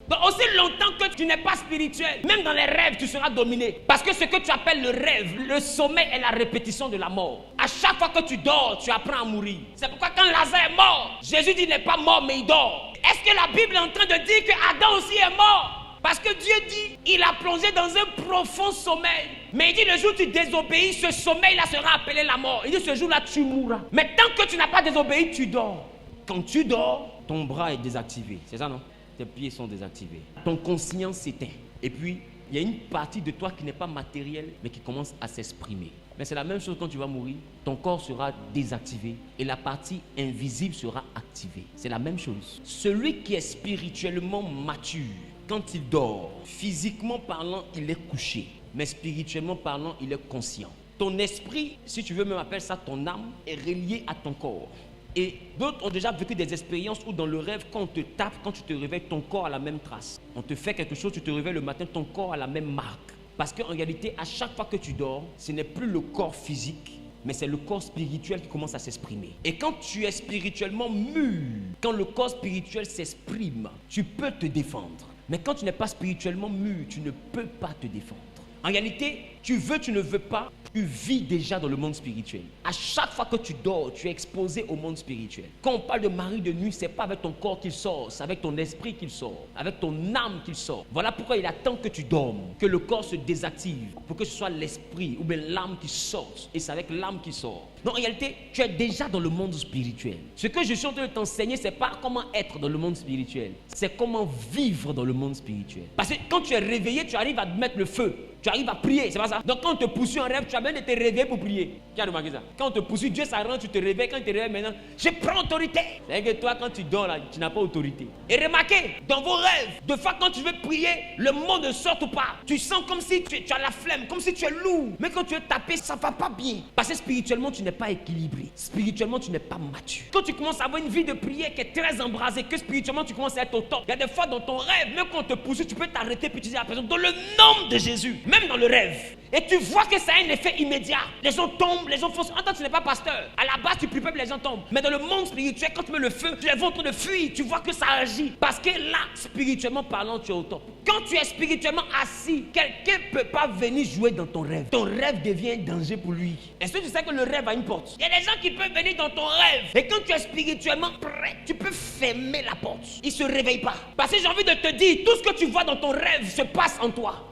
Donc aussi longtemps que tu n'es pas spirituel, même dans les rêves, tu seras dominé. Parce que ce que tu appelles le rêve, le sommeil est la répétition de la mort. À chaque fois que tu dors, tu apprends à mourir. C'est pourquoi quand Lazare est mort, Jésus dit il n'est pas mort mais il dort. Est-ce que la Bible est en train de dire que Adam aussi est mort? Parce que Dieu dit, il a plongé dans un profond sommeil. Mais il dit, le jour où tu désobéis, ce sommeil-là sera appelé la mort. Il dit, ce jour-là, tu mourras. Mais tant que tu n'as pas désobéi, tu dors. Quand tu dors, ton bras est désactivé. C'est ça, non? Tes pieds sont désactivés. Ton conscience s'éteint. Et puis, il y a une partie de toi qui n'est pas matérielle, mais qui commence à s'exprimer. Mais c'est la même chose quand tu vas mourir. Ton corps sera désactivé et la partie invisible sera activée. C'est la même chose. Celui qui est spirituellement mature, quand il dort, physiquement parlant, il est couché. Mais spirituellement parlant, il est conscient. Ton esprit, si tu veux même appeler ça ton âme, est relié à ton corps. Et d'autres ont déjà vécu des expériences où dans le rêve, quand on te tape, quand tu te réveilles, ton corps a la même trace. On te fait quelque chose, tu te réveilles le matin, ton corps a la même marque. Parce qu'en réalité, à chaque fois que tu dors, ce n'est plus le corps physique, mais c'est le corps spirituel qui commence à s'exprimer. Et quand tu es spirituellement mûr, quand le corps spirituel s'exprime, tu peux te défendre. Mais quand tu n'es pas spirituellement mûr, tu ne peux pas te défendre. En réalité, tu veux, tu ne veux pas, tu vis déjà dans le monde spirituel. À chaque fois que tu dors, tu es exposé au monde spirituel. Quand on parle de mari de nuit, ce n'est pas avec ton corps qu'il sort, c'est avec ton esprit qu'il sort, avec ton âme qu'il sort. Voilà pourquoi il attend que tu dormes, que le corps se désactive, pour que ce soit l'esprit ou bien l'âme qui sorte. Et c'est avec l'âme qui sort. Donc en réalité, tu es déjà dans le monde spirituel. Ce que je suis en train de t'enseigner, ce n'est pas comment être dans le monde spirituel, c'est comment vivre dans le monde spirituel. Parce que quand tu es réveillé, tu arrives à te mettre le feu. Tu arrives à prier, c'est pas ça? Donc quand on te poursuit en rêve, tu as besoin de te réveiller pour prier. Qui a remarqué ça? Quand on te poursuit, Dieu s'arrange, tu te réveilles. Quand tu te réveilles maintenant, je prends autorité. C'est-à-dire que toi, quand tu dors là, tu n'as pas autorité. Et remarquez, dans vos rêves, de fois quand tu veux prier, le mot ne sort pas. Tu sens comme si tu as la flemme, comme si tu es lourd. Mais quand tu veux taper, ça ne va pas bien. Parce que spirituellement, tu n'es pas équilibré. Spirituellement, tu n'es pas mature. Quand tu commences à avoir une vie de prière qui est très embrasée, que spirituellement, tu commences à être au top. Il y a des fois dans ton rêve, même quand on te poursuit, tu peux t'arrêter puis tu dis à la personne, dans le nom de Jésus, même dans le rêve. Et tu vois que ça a un effet immédiat. Les gens tombent, les gens font... En tant que tu n'es pas pasteur, à la base tu pries pas, les gens tombent. Mais dans le monde spirituel, quand tu mets le feu, tu les vois en train de fuir. Tu vois que ça agit. Parce que là, spirituellement parlant, tu es au top. Quand tu es spirituellement assis, quelqu'un ne peut pas venir jouer dans ton rêve. Ton rêve devient un danger pour lui. Est-ce que tu sais que le rêve a une porte? Il y a des gens qui peuvent venir dans ton rêve. Et quand tu es spirituellement prêt, tu peux fermer la porte. Ils ne se réveillent pas. Parce que j'ai envie de te dire, tout ce que tu vois dans ton rêve se passe en toi.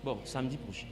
Bon, samedi prochain.